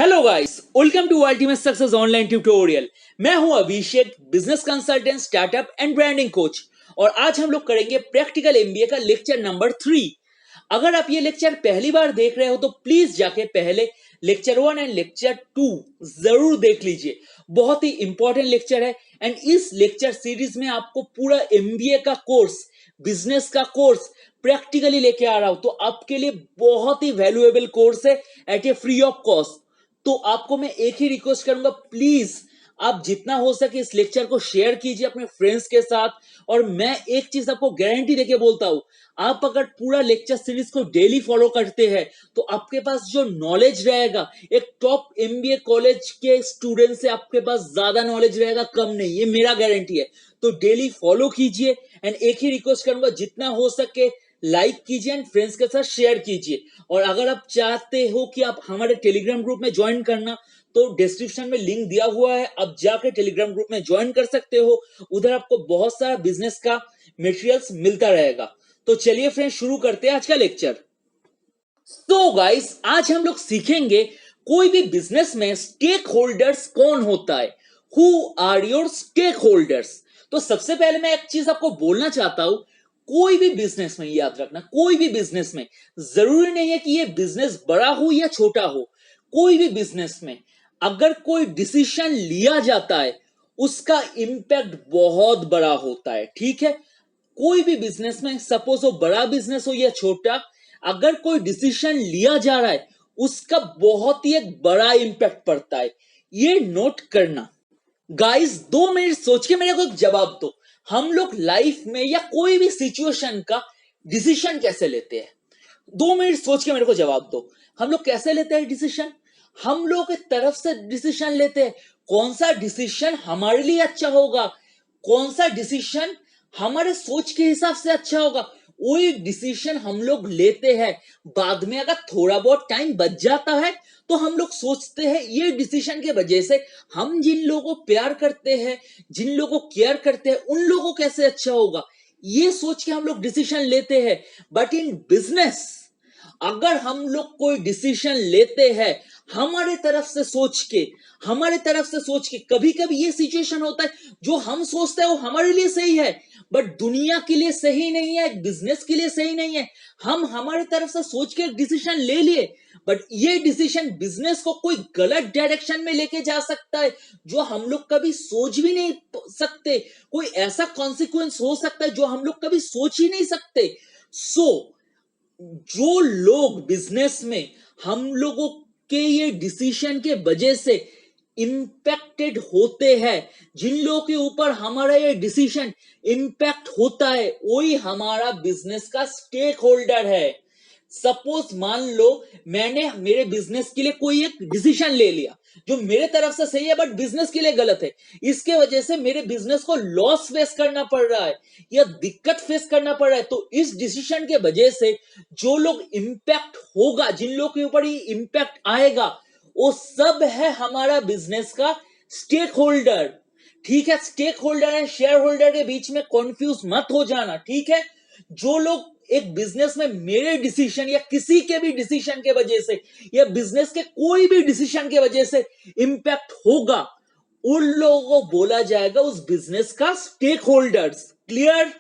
Hello guys, welcome to ultimate success online tutorial. मैं हूं Abhishek, business consultant, startup and branding coach. और आज हम लोग करेंगे प्रैक्टिकल एमबीए का लेक्चर नंबर 3। अगर आप ये लेक्चर पहली बार देख रहे हो तो प्लीज जाके पहले लेक्चर 1 एंड लेक्चर 2 जरूर देख लीजिए। बहुत ही इंपॉर्टेंट लेक्चर है। एंड इस लेक्चर सीरीज में आपको पूरा एमबीए का कोर्स, बिजनेस का कोर्स प्रैक्टिकली लेके आ रहा हूं। तो आपके लिए बहुत ही वैल्यूएबल कोर्स है at a free of cost. तो आपको मैं एक ही रिक्वेस्ट करूंगा, प्लीज आप जितना हो सके इस लेक्चर को शेयर कीजिए अपने फ्रेंड्स के साथ। और मैं एक चीज आपको गारंटी देके बोलता हूं, आप अगर पूरा लेक्चर सीरीज को डेली फॉलो करते हैं तो आपके पास जो नॉलेज रहेगा, एक टॉप एमबीए कॉलेज के स्टूडेंट से आपके पास ज्यादा नॉलेज रहेगा, कम नहीं। ये मेरा गारंटी है। तो डेली फॉलो कीजिए। एंड एक ही रिक्वेस्ट करूंगा, जितना हो सके लाइक कीजिए एंड फ्रेंड्स के साथ शेयर कीजिए। और अगर आप चाहते हो कि आप हमारे टेलीग्राम ग्रुप में ज्वाइन करना, तो डिस्क्रिप्शन में लिंक दिया हुआ है, आप जाकर टेलीग्राम ग्रुप में ज्वाइन कर सकते हो। उधर आपको बहुत सारा बिजनेस का मटेरियल्स मिलता रहेगा। तो चलिए फ्रेंड्स, शुरू करते हैं आज का लेक्चर। तो गाइस, आज हम लोग सीखेंगे कोई भी बिजनेस में स्टेक होल्डर्स कौन होता है। Who are your stakeholders. तो सबसे पहले मैं एक चीज आपको बोलना चाहता हूं, कोई भी बिजनेस में, याद रखना, कोई भी बिजनेस में जरूरी नहीं है कि ये बिजनेस बड़ा हो या छोटा हो। कोई भी बिजनेस में अगर कोई डिसीजन लिया जाता है, उसका इंपैक्ट बहुत बड़ा होता है। ठीक है, कोई भी बिजनेस में, सपोज वो बड़ा बिजनेस हो या छोटा, अगर कोई डिसीजन लिया जा रहा है उसका बहुत ही एक बड़ा इंपैक्ट पड़ता है। ये नोट करना। गाइस, 2 मिनट सोच के मेरे को एक जवाब दो। हम लोग लाइफ में या कोई भी सिचुएशन का डिसीजन कैसे लेते हैं? 2 मिनट सोच के मेरे को जवाब दो। हम लोग कैसे लेते हैं डिसीजन? हम लोग की तरफ से डिसीजन लेते हैं। कौन सा डिसीजन हमारे लिए अच्छा होगा, कौन सा डिसीजन हमारे सोच के हिसाब से अच्छा होगा, वही डिसीजन हम लोग लेते हैं। बाद में अगर थोड़ा बहुत टाइम बच जाता है तो हम लोग सोचते हैं ये डिसीजन के वजह से हम जिन लोगों को प्यार करते हैं, जिन लोगों को केयर करते हैं, उन लोगों को कैसे अच्छा होगा, ये सोच के हम लोग डिसीजन लेते हैं। बट इन बिजनेस अगर हम लोग कोई डिसीजन लेते हैं हमारे तरफ से सोच के, कभी कभी ये सिचुएशन होता है जो हम सोचते हैं वो हमारे लिए सही है बट दुनिया के लिए सही नहीं है, बिजनेस के लिए सही नहीं है। हम हमारी तरफ से सोच के एक डिसीजन ले लिए बट ये डिसीजन बिजनेस को कोई गलत डायरेक्शन में लेके जा सकता है जो हम लोग कभी सोच भी नहीं सकते। कोई ऐसा कॉन्सिक्वेंस हो सकता है जो हम लोग कभी सोच ही नहीं सकते। जो लोग बिजनेस में हम लोगों के ये डिसीजन के वजह से इंपैक्टेड होते हैं, जिन लोगों के ऊपर हमारा ये डिसीजन इंपैक्ट होता है, वही हमारा बिजनेस का स्टेक होल्डर है। सपोज मान लो मैंने मेरे बिजनेस के लिए कोई एक डिसीजन ले लिया जो मेरे तरफ से सही है बट बिजनेस के लिए गलत है। इसके वजह से मेरे बिजनेस को लॉस फेस करना पड़ रहा है या दिक्कत फेस करना पड़ रहा है। तो इस डिसीजन के वजह से जो लोग इंपैक्ट होगा, जिन लोगों के ऊपर ये इंपैक्ट आएगा, वो सब है हमारा बिजनेस का स्टेक होल्डर। ठीक है, stakeholder and shareholder के बीच में कंफ्यूज मत हो जाना। ठीक है, जो लोग एक बिजनेस में मेरे डिसीजन या किसी के भी डिसीजन के वजह से या बिजनेस के कोई भी डिसीजन के वजह से इंपैक्ट होगा, उन लोगों को बोला जाएगा उस बिजनेस का stakeholders. Clear?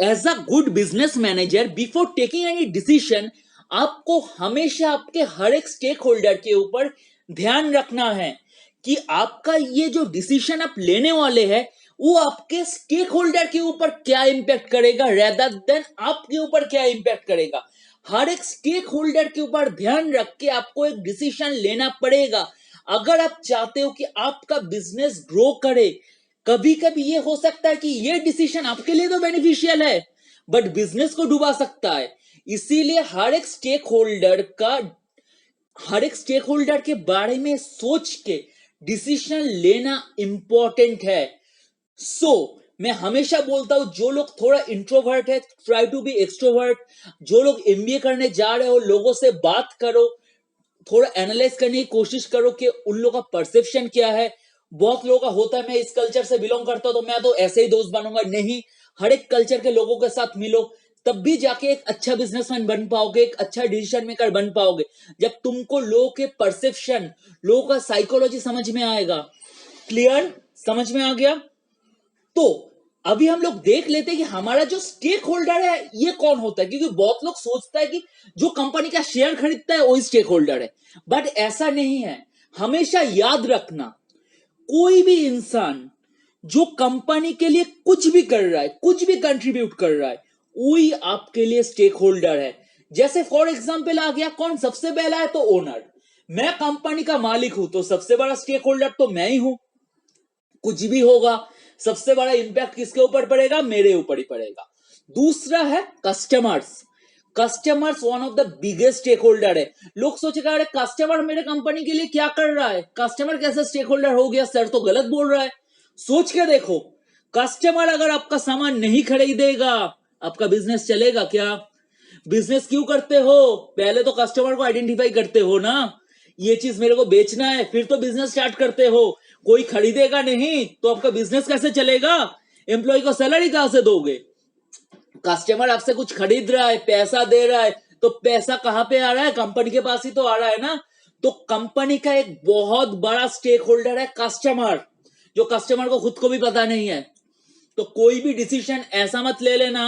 As a good business manager, before taking any decision, आपको हमेशा आपके हर एक स्टेक होल्डर के ऊपर ध्यान रखना है कि आपका ये जो डिसीजन आप लेने वाले हैं वो आपके स्टेक होल्डर के ऊपर क्या इंपैक्ट करेगा रेदर देन आपके ऊपर क्या इंपैक्ट करेगा। हर एक स्टेक होल्डर के ऊपर ध्यान रख के आपको एक डिसीजन लेना पड़ेगा अगर आप चाहते हो कि आपका बिजनेस ग्रो करे। कभी कभी ये हो सकता है कि ये डिसीजन आपके लिए तो बेनिफिशियल है बट बिजनेस को डुबा सकता है। इसीलिए हर एक स्टेक होल्डर के बारे में सोच के डिसीजन लेना इंपॉर्टेंट है। मैं हमेशा बोलता हूं, जो लोग थोड़ा इंट्रोवर्ट है, ट्राई टू बी एक्सट्रोवर्ट। जो लोग एमबीए करने जा रहे हो, लोगों से बात करो, थोड़ा एनालाइज करने की कोशिश करो कि उन लोगों का परसेप्शन क्या है। बहुत लोगों का होता है मैं इस कल्चर से बिलोंग करता हूं तो मैं तो ऐसे ही दोस्त बनूंगा। नहीं, हर एक कल्चर के लोगों के साथ मिलो, तब भी जाके एक अच्छा बिजनेसमैन बन पाओगे, एक अच्छा डिसीजन मेकर बन पाओगे, जब तुमको लोगों के परसेप्शन, लोगों का साइकोलॉजी समझ में आएगा। क्लियर? समझ में आ गया? तो अभी हम लोग देख लेते हैं कि हमारा जो स्टेक होल्डर है ये कौन होता है, क्योंकि बहुत लोग सोचता है कि जो कंपनी का शेयर खरीदता है वही स्टेक होल्डर है, बट ऐसा नहीं है। हमेशा याद रखना, कोई भी इंसान जो कंपनी के लिए कुछ भी कर रहा है, कुछ भी कंट्रीब्यूट कर रहा है, वही आपके लिए स्टेक होल्डर है। जैसे फॉर एग्जाम्पल आ गया, कौन सबसे पहला है? तो ओनर। मैं कंपनी का मालिक हूं तो सबसे बड़ा स्टेक होल्डर तो मैं ही हूं। कुछ भी होगा सबसे बड़ा इंपैक्ट किसके ऊपर पड़ेगा? मेरे ऊपर ही पड़ेगा। दूसरा है customers. Customers one of the biggest stakeholder है। लोग सोचेगा अरे कस्टमर मेरे कंपनी के लिए क्या कर रहा है, कस्टमर कैसे स्टेक होल्डर हो गया, सर तो गलत बोल रहा है। सोच के देखो, कस्टमर अगर आपका सामान नहीं खरीदेगा, आपका बिजनेस चलेगा क्या? बिजनेस क्यों करते हो? पहले तो कस्टमर को आइडेंटिफाई करते हो ना, ये चीज मेरे को बेचना है, फिर तो बिजनेस स्टार्ट करते हो। कोई खरीदेगा नहीं तो आपका बिजनेस कैसे चलेगा? एम्प्लॉय को सैलरी कहां से दोगे? कस्टमर आपसे कुछ खरीद रहा है, पैसा दे रहा है, तो पैसा कहां पे आ रहा है? कंपनी के पास ही तो आ रहा है ना। तो कंपनी का एक बहुत बड़ा स्टेक होल्डर है कस्टमर, जो कस्टमर को खुद को भी पता नहीं है। तो कोई भी डिसीजन ऐसा मत ले लेना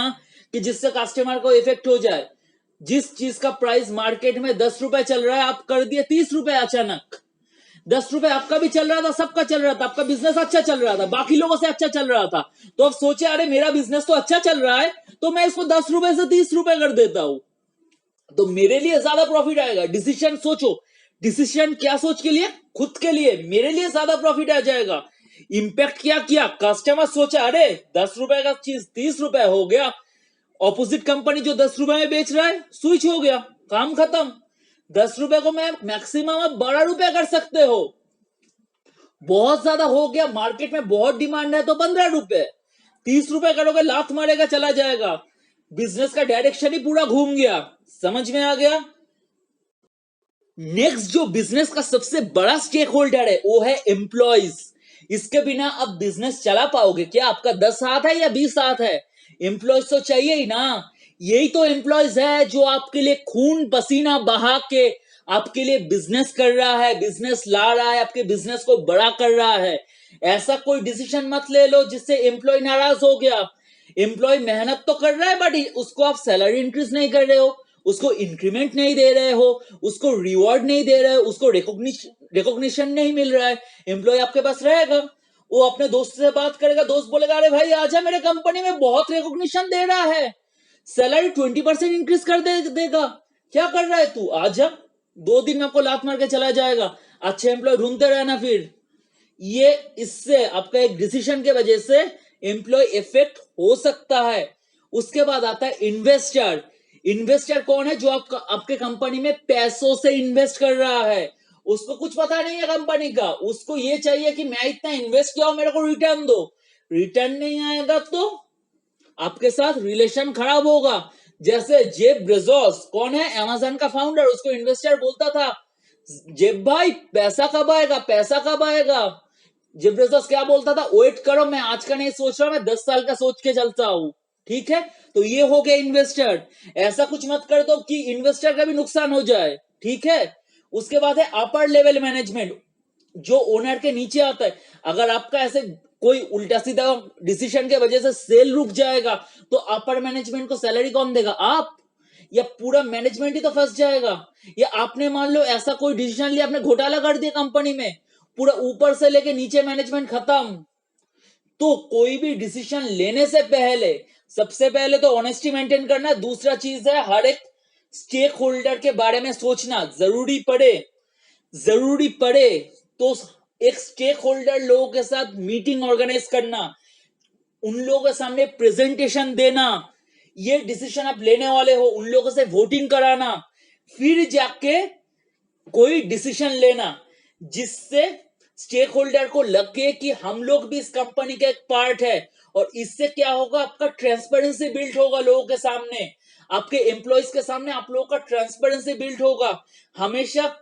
कि जिससे कस्टमर को इफेक्ट हो जाए। जिस चीज का प्राइस मार्केट में 10 रुपए चल रहा है, आप कर दिए 30 रुपए अचानक। 10 रुपए आपका भी चल रहा था, सबका चल रहा था, आपका बिजनेस अच्छा चल रहा था, बाकी लोगों से अच्छा चल रहा था। तो अब सोचे अरे मेरा बिजनेस तो अच्छा चल रहा है, तो मैं इसको 10 रुपए से 30 रुपए कर देता हूं, तो मेरे लिए ज्यादा प्रॉफिट आएगा। डिसीजन सोचो, डिसीजन क्या सोच के लिए? खुद के लिए, मेरे लिए ज्यादा प्रॉफिट आ जाएगा। इंपैक्ट क्या किया? कस्टमर सोचा अरे 10 रुपए का चीज 30 रुपए हो गया, ऑपोजिट कंपनी जो 10 रुपए में बेच रहा है स्विच हो गया, काम खत्म। 10 रुपए को मैं मैक्सिमम अब 12 रुपए कर सकते हो। बहुत ज्यादा हो गया, मार्केट में बहुत डिमांड है तो 15 रुपए। 30 रुपए करोगे लात मारेगा, चला जाएगा, बिजनेस का डायरेक्शन ही पूरा घूम गया। समझ में आ गया? नेक्स्ट जो बिजनेस का सबसे बड़ा स्टेक होल्डर है वो है एम्प्लॉइज। इसके बिना आप बिजनेस चला पाओगे क्या? आपका 10 हाथ है या 20 हाथ है, एम्प्लॉइज तो चाहिए ही ना। यही तो एम्प्लॉइज है जो आपके लिए खून पसीना बहा के आपके लिए बिजनेस कर रहा है, बिजनेस ला रहा है, आपके बिजनेस को बड़ा कर रहा है। ऐसा कोई डिसीजन मत ले लो जिससे एम्प्लॉय नाराज हो गया। एम्प्लॉय मेहनत तो कर रहा है बट उसको आप सैलरी इंक्रीज नहीं कर रहे हो, उसको इंक्रीमेंट नहीं दे रहे हो, उसको रिवॉर्ड नहीं दे रहे हो, उसको रिकॉग्निशन नहीं मिल रहा है। एम्प्लॉय आपके पास रहेगा, वो अपने दोस्त से बात करेगा, दोस्त बोलेगा अरे भाई आजा मेरे कंपनी में बहुत रिकॉग्निशन दे रहा है, सैलरी 20% इंक्रीज कर देगा, क्या कर रहा है तू, आजा। 2 दिन में आपको लात मार के चला जाएगा। अच्छे एम्प्लॉय ढूंढते रहना। फिर ये इससे आपका एक डिसीजन के वजह से एम्प्लॉय इफेक्ट हो सकता है। उसके बाद आता है इन्वेस्टर। इन्वेस्टर कौन है? जो आपके कंपनी में पैसों से इन्वेस्ट कर रहा है। उसको कुछ पता नहीं है कंपनी का, उसको ये चाहिए कि मैं इतना इन्वेस्ट किया हूं, मेरे को रिटर्न दो। रिटर्न नहीं आएगा तो आपके साथ रिलेशन खराब होगा। जैसे जेब बेजोस कौन है? अमेज़न का फाउंडर, उसको इन्वेस्टर बोलता था जेब भाई पैसा कब आएगा, पैसा कब आएगा। जेफ बेजोस क्या बोलता था? वेट करो, मैं आज का नहीं सोच रहा, मैं 10 साल का सोच के चलता हूं। ठीक है, तो ये हो गया इन्वेस्टर। ऐसा कुछ मत कर दो कि इन्वेस्टर का भी नुकसान हो जाए। ठीक है, उसके बाद है अपर लेवल मैनेजमेंट, जो ओनर के नीचे आता है। अगर आपका ऐसे कोई उल्टा सीधा डिसीजन के वजह से सेल रुक जाएगा तो अपर मैनेजमेंट को सैलरी कौन देगा? आप, या पूरा मैनेजमेंट ही तो फंस जाएगा। या आपने मान लो ऐसा कोई डिसीजन लिया, आपने घोटाला कर दिया कंपनी में, पूरा ऊपर से लेके नीचे मैनेजमेंट खत्म। तो कोई भी डिसीजन लेने से पहले सबसे पहले तो ऑनेस्टी मेंटेन करना। दूसरा चीज है हर एक स्टेक होल्डर के बारे में सोचना। जरूरी पड़े तो एक स्टेक होल्डर लोगों के साथ मीटिंग ऑर्गेनाइज करना, उन लोगों के सामने प्रेजेंटेशन देना, ये डिसीजन आप लेने वाले हो, उन लोगों से वोटिंग कराना, फिर जाके कोई डिसीजन लेना जिससे स्टेक होल्डर को लगे कि हम लोग भी इस कंपनी का एक पार्ट है। और इससे क्या होगा? आपका ट्रांसपेरेंसी बिल्ड होगा लोगों के सामने, आपके एम्प्लॉयज के सामने आप लोगों का ट्रांसपेरेंसी बिल्ड होगा। हमेशा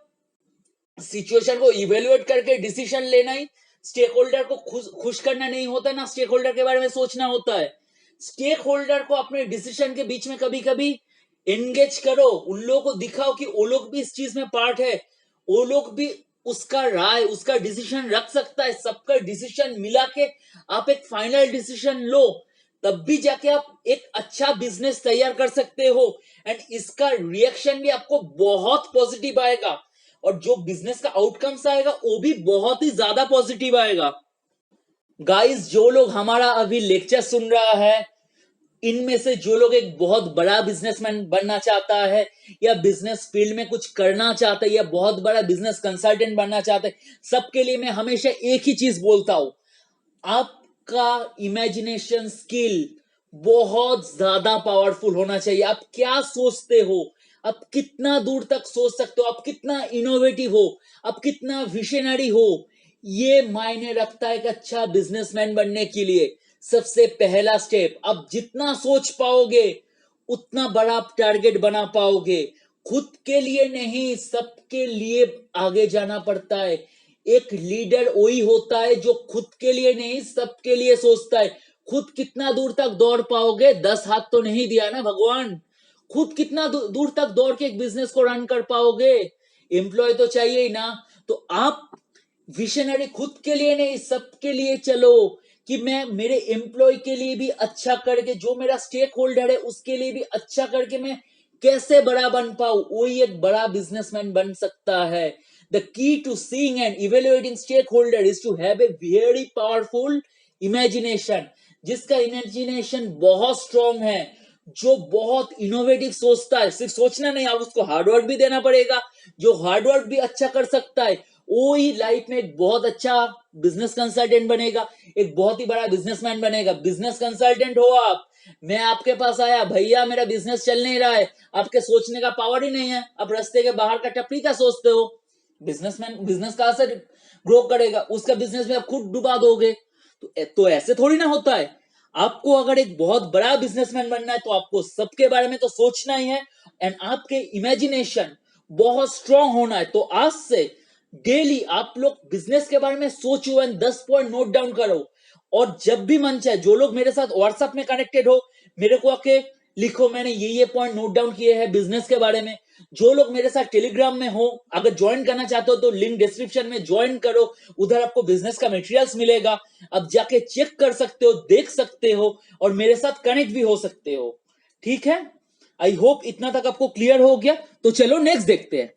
सिचुएशन को इवेल्युएट करके डिसीजन लेना ही स्टेक होल्डर को खुश करना नहीं होता ना, स्टेक होल्डर के बारे में सोचना होता है। स्टेक होल्डर को अपने डिसीजन के बीच में कभी कभी एंगेज करो, उन लोगों को दिखाओ कि वो लोग भी इस चीज में पार्ट है, वो लोग भी उसका राय, उसका डिसीजन रख सकता है। सबका डिसीजन मिला के आप एक फाइनल डिसीजन लो, तब भी जाके आप एक अच्छा बिजनेस तैयार कर सकते हो। एंड इसका रिएक्शन भी आपको बहुत पॉजिटिव आएगा, और जो बिजनेस का आउटकम्स आएगा वो भी बहुत ही ज्यादा पॉजिटिव आएगा। गाइस, जो लोग हमारा अभी लेक्चर सुन रहा है, इनमें से जो लोग एक बहुत बड़ा बिजनेसमैन बनना चाहता है, या बिजनेस फील्ड में कुछ करना चाहता है, या बहुत बड़ा बिजनेस कंसल्टेंट बनना चाहता है, सबके लिए मैं हमेशा एक ही चीज बोलता हूं, आपका इमेजिनेशन स्किल बहुत ज्यादा पावरफुल होना चाहिए। आप क्या सोचते हो, आप कितना दूर तक सोच सकते हो, आप कितना इनोवेटिव हो, आप कितना विशनरी हो, ये मायने रखता है एक अच्छा बिजनेसमैन बनने के लिए। सबसे पहला स्टेप, आप जितना सोच पाओगे उतना बड़ा आप टारगेट बना पाओगे। खुद के लिए नहीं, सबके लिए आगे जाना पड़ता है। एक लीडर वही होता है जो खुद के लिए नहीं, सबके लिए सोचता है। खुद कितना दूर तक दौड़ पाओगे, 10 हाथ तो नहीं दिया ना भगवान। खुद कितना दूर तक दौड़ के एक बिजनेस को रन कर पाओगे, एम्प्लॉय तो चाहिए ही ना। तो आप विशनरी खुद के लिए नहीं, सबके लिए चलो, कि मैं मेरे एम्प्लॉय के लिए भी अच्छा करके, जो मेरा स्टेक होल्डर है उसके लिए भी अच्छा करके मैं कैसे बड़ा बन पाऊं, वही एक बड़ा बिजनेसमैन बन सकता है। The key to seeing and evaluating stakeholder is to have a very powerful imagination. जिसका इमेजिनेशन बहुत स्ट्रांग है, जो बहुत इनोवेटिव सोचता है, सिर्फ सोचना नहीं, आप उसको हार्डवर्क भी देना पड़ेगा। जो हार्डवर्क भी अच्छा कर सकता है वो ही लाइफ में एक बहुत अच्छा बिजनेस कंसल्टेंट बनेगा, एक बहुत ही बड़ा बिजनेसमैन बनेगा। बिजनेस कंसल्टेंट हो आप, मैं आपके पास आया, भैया मेरा बिजनेस चल नहीं रहा है, आपके सोचने का पावर ही नहीं है, आप रास्ते के बाहर का टपरी का सोचते हो, बिजनेसमैन बिजनेस कहां से ग्रो करेगा, उसका बिजनेस में आप खुद डुबा दोगे। तो ऐसे थोड़ी ना होता है। आपको अगर एक बहुत बड़ा बिजनेसमैन बनना है तो आपको सबके बारे में तो सोचना ही है, एंड आपके इमेजिनेशन बहुत स्ट्रांग होना है। तो आज से डेली आप लोग बिजनेस के बारे में सोचो एंड 10 पॉइंट नोट डाउन करो। और जब भी मन चाहे, जो लोग मेरे साथ व्हाट्सएप में कनेक्टेड हो, मेरे को आके लिखो, मैंने ये पॉइंट नोट डाउन किए हैं बिजनेस के बारे में। जो लोग मेरे साथ टेलीग्राम में हो, अगर ज्वाइन करना चाहते हो तो लिंक डिस्क्रिप्शन में ज्वाइन करो, उधर आपको बिजनेस का मटेरियल्स मिलेगा, आप जाके चेक कर सकते हो, देख सकते हो, और मेरे साथ कनेक्ट भी हो सकते हो। ठीक है, आई होप इतना तक आपको क्लियर हो गया। तो चलो नेक्स्ट देखते हैं।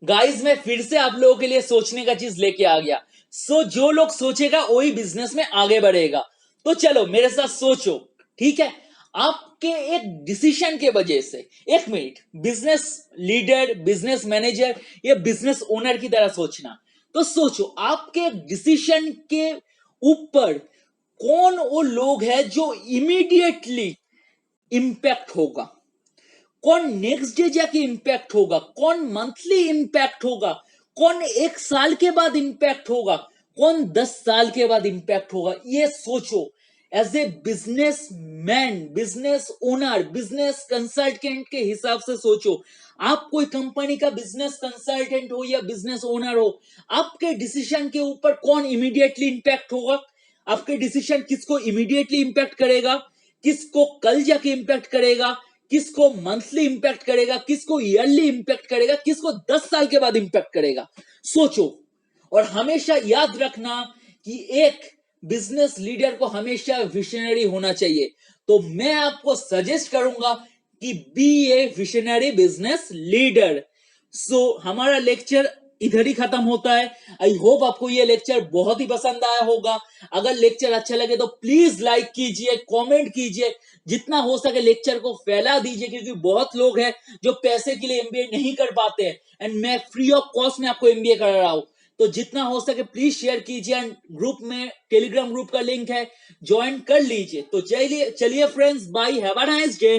गाइस, मैं फिर से आप लोगों के लिए सोचने का चीज लेके आ गया। जो लोग सोचेगा वही बिजनेस में आगे बढ़ेगा। तो चलो मेरे साथ सोचो, ठीक है। आपके एक डिसीजन के वजह से, एक minute, business leader, business manager या बिजनेस ओनर की तरह सोचना। तो सोचो, आपके डिसीजन के ऊपर कौन वो लोग हैं जो इमीडिएटली इंपैक्ट होगा, कौन नेक्स्ट डे जाके इंपैक्ट होगा, कौन मंथली इंपैक्ट होगा, कौन 1 साल के बाद इंपैक्ट होगा, कौन 10 साल के बाद इंपैक्ट होगा। ये सोचो। As a businessman, business owner, business consultant के हिसाब से सोचो। आप कोई कंपनी का बिजनेस कंसल्टेंट हो या बिजनेस ओनर हो, आपके डिसीजन के ऊपर कौन इमीडिएटली इंपैक्ट होगा, आपके डिसीजन किसको इमीडिएटली इंपैक्ट करेगा, किसको कल जाके इंपैक्ट करेगा, किसको मंथली इंपैक्ट करेगा, किसको ईयरली इंपैक्ट करेगा, किसको 10 साल के बाद इंपैक्ट करेगा। सोचो। और हमेशा याद रखना कि एक बिजनेस लीडर को हमेशा विशनरी होना चाहिए। तो मैं आपको सजेस्ट करूंगा कि बी ए विशनरी बिजनेस लीडर। हमारा लेक्चर इधर ही खत्म होता है। आई होप आपको ये लेक्चर बहुत ही पसंद आया होगा। अगर लेक्चर अच्छा लगे तो प्लीज लाइक कीजिए, कमेंट कीजिए, जितना हो सके लेक्चर को फैला दीजिए, क्योंकि बहुत लोग हैं जो पैसे के लिए एमबीए नहीं कर पाते हैं, एंड मैं फ्री ऑफ कॉस्ट में आपको एमबीए करा रहा हूं। तो जितना हो सके प्लीज शेयर कीजिए, एंड ग्रुप में, टेलीग्राम ग्रुप का लिंक है, ज्वाइन कर लीजिए। तो चलिए friends, bye, have a nice day.